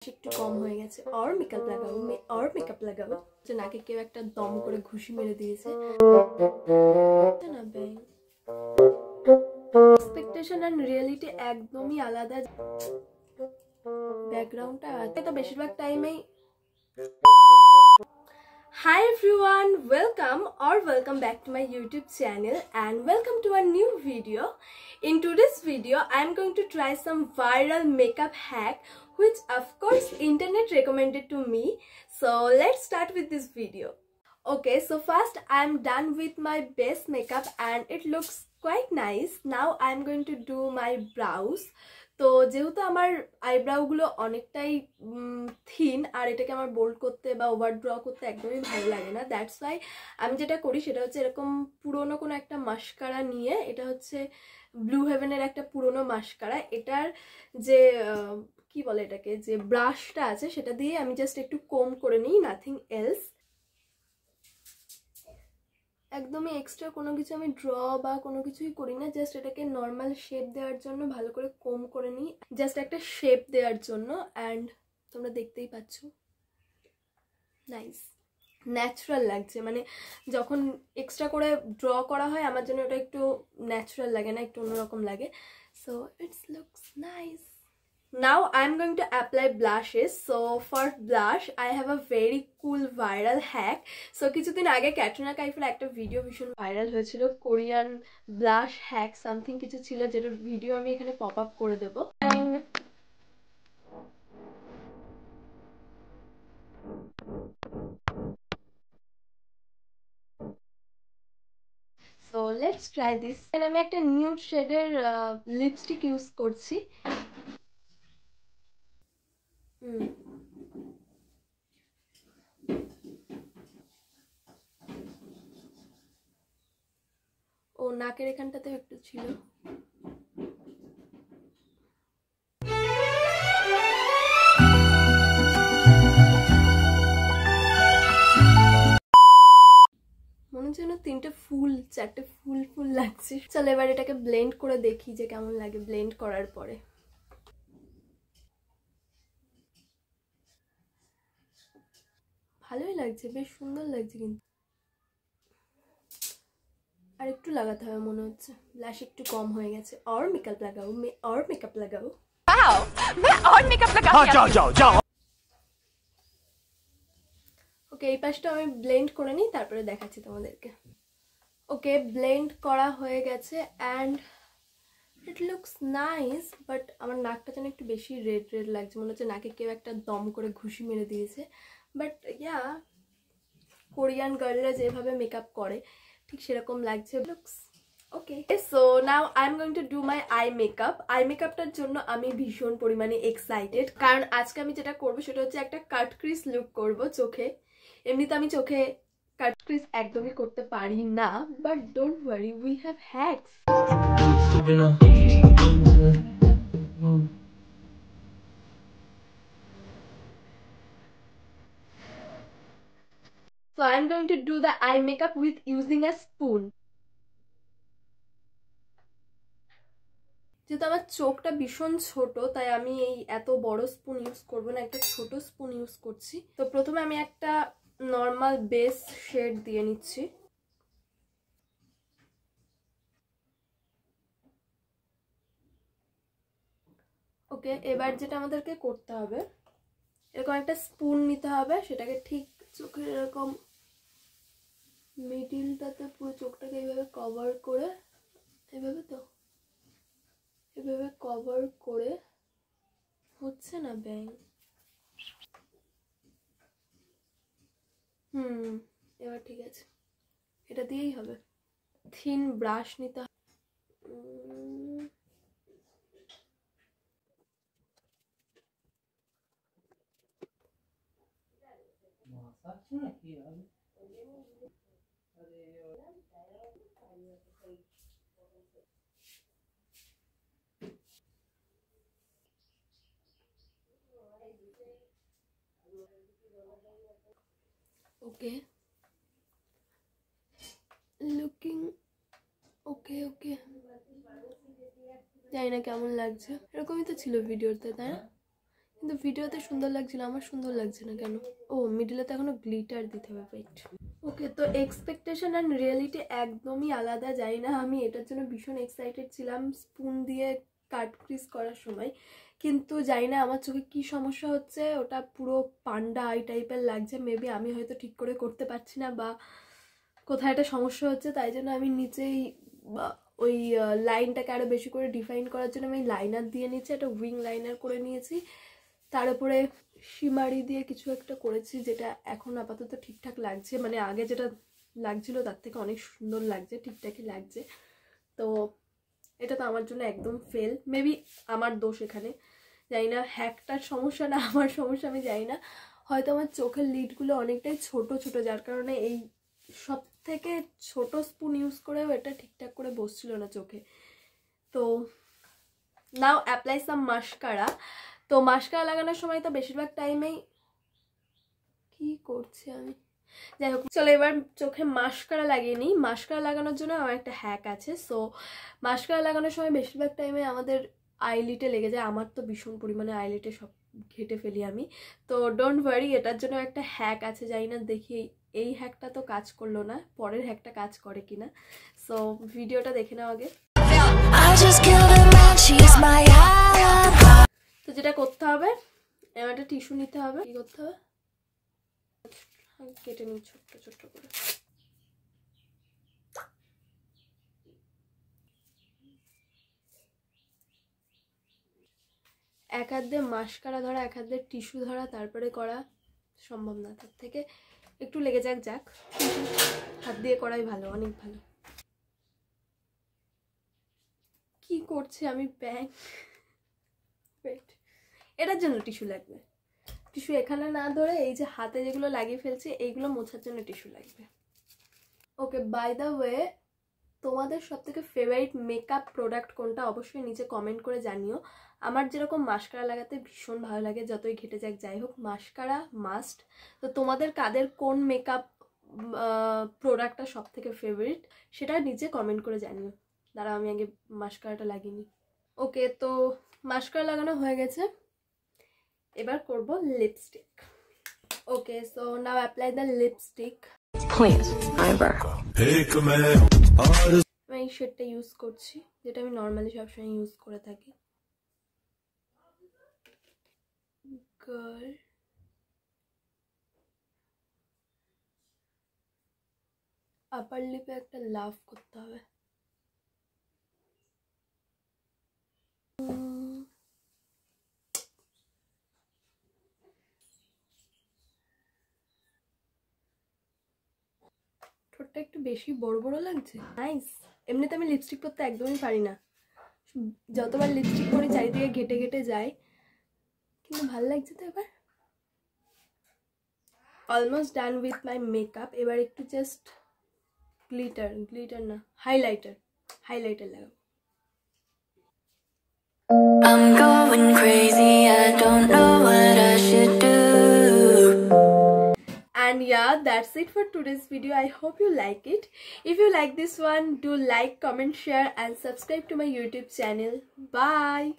একটু কম হয়ে গেছে। और मेकअप लगाओ और मेकअप लगाओ যে নাকে কেউ একটা দম করে ঘুষি মেরে দিয়েছে না ব্যাং। এক্সপেকটেশন এন্ড রিয়েলিটি একদমই আলাদা। ব্যাকগ্রাউন্ডটা আছে তো বেশিরভাগ টাইমেই। Hi everyone, welcome back to my YouTube channel and welcome to a new video. In today's video I am going to try some viral makeup hack which of course internet recommended to me. So let's start with this video. Okay, so first I am done with my base makeup and it looks quite nice. Now I am going to do my brows. তো যেহেতু আমার আইব্রাউগুলো অনেকটাই thin আর এটাকে আমার bold করতে বা over draw করতে একদমই ভালো লাগে না, দ্যাটস ওয়াই আমি যেটা করি সেটা হচ্ছে এরকম পুরনো কোনো একটা মাস্কারা নিয়ে, এটা হচ্ছে ব্লু হেভেনের একটা পুরনো মাস্কারা, এটার যে কি বলে এটাকে, যে ব্রাশটা আছে সেটা দিয়ে আমি জাস্ট একটু কোম করে নিই, নাথিং এলস। একদমই এক্সট্রা কোনো কিছু আমি ড্র বা কোনো কিছুই করি না, জাস্ট এটাকে নর্মাল শেপ দেওয়ার জন্য ভালো করে কোম করে নিই, জাস্ট একটা শেপ দেওয়ার জন্য। অ্যান্ড তোমরা দেখতেই পাচ্ছ নাইস ন্যাচারাল লাগছে, মানে যখন এক্সট্রা করে ড্র করা হয় আমার জন্য ওটা একটু ন্যাচারাল লাগে না, একটু অন্যরকম লাগে। So it's looks nice. Now I'm going to apply blushes. So for blush I have a very cool viral hack. So কিছুদিন আগে ক্যাটরিনা কাইফের একটা ভিডিও ভীষণ ভাইরাল হয়েছিল, কোরিয়ান ব্লাশ হ্যাক সামথিং কিছু ছিল, যেটার ভিডিও আমি এখানে পপ আপ করে দেবো। So let's try this. And আমি একটা নিউড শেডের লিপস্টিক ইউজ করছি। ও নাকের এখানটাতেও একটু ছিল। মনে হচ্ছে যেন তিনটে ফুল চারটে ফুল ফুল লাগছে। চলো এবার এটাকে ব্লেন্ড করে দেখি যে কেমন লাগে ব্লেন্ড করার পরে। ভালোই লাগছে, বেশ সুন্দর লাগছে, কিন্তু আর একটু লাগাতে হবে মনে হচ্ছে, ব্লাশ একটু কম হয়ে গেছে। और मेकअप लगाओ और मेकअप लगाओ। वाओ मैं और मेकअप लगाऊंगी। যাও যাও যাও। ওকে, এই পাশটা আমি ব্লেন্ড করে নিই, তারপরে দেখাচ্ছি তোমাদেরকে। ওকে, ব্লেন্ড করা হয়ে গেছে and it looks nice, but আমার নাকটা যেন একটু বেশি রেড রেড লাগছে, মনে হচ্ছে নাকে কেউ একটা দম করে ঘুষি মেরে দিয়েছে। বাট ইয়া, কোরিয়ান গার্লরা যেভাবে মেকআপ করে ঠিক সেরকম লাগছে। Looks okay. So now I am going to do my eye makeup. Eye মেকআপটার জন্য আমি ভীষণ পরিমাণে এক্সাইটেড, কারণ আজকে আমি যেটা করবো সেটা হচ্ছে একটা কাট ক্রিজ লুক করবো চোখে। এমনিতে আমি চোখে কাট ক্রিজ একদমই করতে পারি না, but don't worry, we have hacks. So I'm going to do the eye makeup with using a spoon. যেহেতু আমার চোখটা ভীষণ ছোট তাই আমি এই এত বড় স্পুন ইউজ করব না, একটা ছোট স্পুন ইউজ করছি। তো প্রথমে আমি একটা নর্মাল বেস শেড দিয়ে নিচ্ছি। ওকে, এবার যেটা আমাদেরকে করতে হবে, এরকম একটা স্পুন নিতে হবে, সেটাকে ঠিক চোখের এরকম মিডিলটাতে পুরো চোখটাকে এইভাবে কভার করে, এইভাবে তো এভাবে কভার করে, হচ্ছে না ব্যাং। এবার ঠিক আছে, এটা দিয়েই হবে। থিন ব্রাশ নিতে হবে। ওকে, লুকিং ওকে ওকে, জানি না কেমন লাগছে, এরকমই তো ছিল ভিডিওতে তাই না? কিন্তু ভিডিওতে সুন্দর লাগছিল, আমার সুন্দর লাগছে না কেন? ও মিডলে তো এখনো গ্লিটার দিতে হবে, ওয়েট। ওকে, তো এক্সপেকটেশন অ্যান্ড রিয়েলিটি একদমই আলাদা। যাই না, আমি এটার জন্য ভীষণ এক্সাইটেড ছিলাম স্পুন দিয়ে কাট ক্রিজ করার সময়, কিন্তু জানি না আমার চোখে কি সমস্যা হচ্ছে, ওটা পুরো পান্ডা আই টাইপের লাগছে। মেবি আমি হয়তো ঠিক করে করতে পারছি না, বা কোথায় একটা সমস্যা হচ্ছে, তাই জন্য আমি নিচেই ওই লাইনটাকে আরও বেশি করে ডিফাইন করার জন্য আমি লাইনার দিয়ে নিচ্ছি, একটা উইং লাইনার করে নিয়েছি। তার উপরে শিমারি দিয়ে কিছু একটা করেছি, যেটা এখন আপাতত ঠিকঠাক লাগছে, মানে আগে যেটা লাগছিল তার থেকে অনেক সুন্দর লাগছে, ঠিকঠাকই লাগছে। তো এটা তো আমার জন্য একদম ফেল, মেবি আমার দোষ এখানে, জানি না হ্যাকটার সমস্যা না আমার সমস্যা, আমি জানি না। হয়তো আমার চোখের লিডগুলো অনেকটাই ছোট ছোট, যার কারণে এই সব থেকে ছোট স্পুন ইউজ করেও এটা ঠিকঠাক করে বসছিল না চোখে। তো নাও অ্যাপ্লাই সাম মাস্কারা। তো মাস্কারা লাগানোর সময় তো বেশিরভাগ টাইমেই কি করছি আমি, যাই হোক চলো এবার চোখে মাস্কারা লাগিয়ে নিই। মাস্কারা লাগানোর জন্য আমার একটা হ্যাক আছে। সো মাস্কারা লাগানোর সময় বেশিরভাগ টাইমে আমাদের আইলিটে লেগে যায়, আমার তো ভীষণ পরিমাণে আইলিটে সব ঘেটে ফেলি আমি। তো ডোন্ট ওয়ারি, এটার জন্য একটা হ্যাক আছে, জানি না দেখি এই হ্যাকটা তো কাজ করলো না, পরের হ্যাকটা কাজ করে কিনা। সো ভিডিওটা দেখে নাও আগে। তো যেটা করতে হবে, এবার একটা টিস্যু নিতে হবে। কি করতে হবে, কেটে নিই ছোট্ট ছোট্ট করে। এক হাত দিয়ে মাস্কারা ধরা, এক হাত দিয়ে টিস্যু ধরা, তারপরে করা সম্ভব না, তার থেকে একটু লেগে যাক যাক, হাত দিয়ে করাই ভালো, অনেক ভালো। কি করছে আমি, ব্যাংক এটার জন্য টিস্যু লাগবে। টিস্যু এখানে না ধরে এই যে হাতে যেগুলো লাগিয়ে ফেলছি এইগুলো মোছার জন্য টিস্যু লাগবে। ওকে, বাই দ্য ওয়ে, তোমাদের সবথেকে ফেভারিট মেকআপ প্রোডাক্ট কোনটা অবশ্যই নিচে কমেন্ট করে জানিও। আমার যেরকম মাস্কারা লাগাতে ভীষণ ভালো লাগে, যতই ঘেটে যাক যাই হোক, মাস্কারা মাস্ট। তো তোমাদের কাদের কোন মেকআপ প্রোডাক্টটা সবথেকে ফেভারিট সেটা নিচে কমেন্ট করে জানিও। দাঁড়াও আমি আগে মাস্কারাটা লাগিয়ে নিই। ওকে, তো মাস্কারা লাগানো হয়ে গেছে, এবার করব lipstick. Okay, so now apply the lipstick. আমি এই শেডটা ইউজ করছি, যেটা আমি নর্মালি সবসময় ইউজ করে থাকি। গার্ল, আপার লিপে একটা লাভ করতে হবে। ঠোঁটটা একটু বেশি বড় বড় লাগছে, নাইস। এমনিতে আমি লিপস্টিক পরতে একদমই পারি না, যতবার লিপস্টিক পরে চারিদিকে ঘেটে ঘেটে যায়, কিন্তু ভালো লাগছে তো এবার। Almost done with my makeup. এবার একটু জাস্ট গ্লিটার না, হাইলাইটার লাগাবো। I'm going crazy, I don't know what I should do. And yeah, that's it for today's video. I hope you like it. If you like this one, do like, comment, share and subscribe to my YouTube channel. Bye.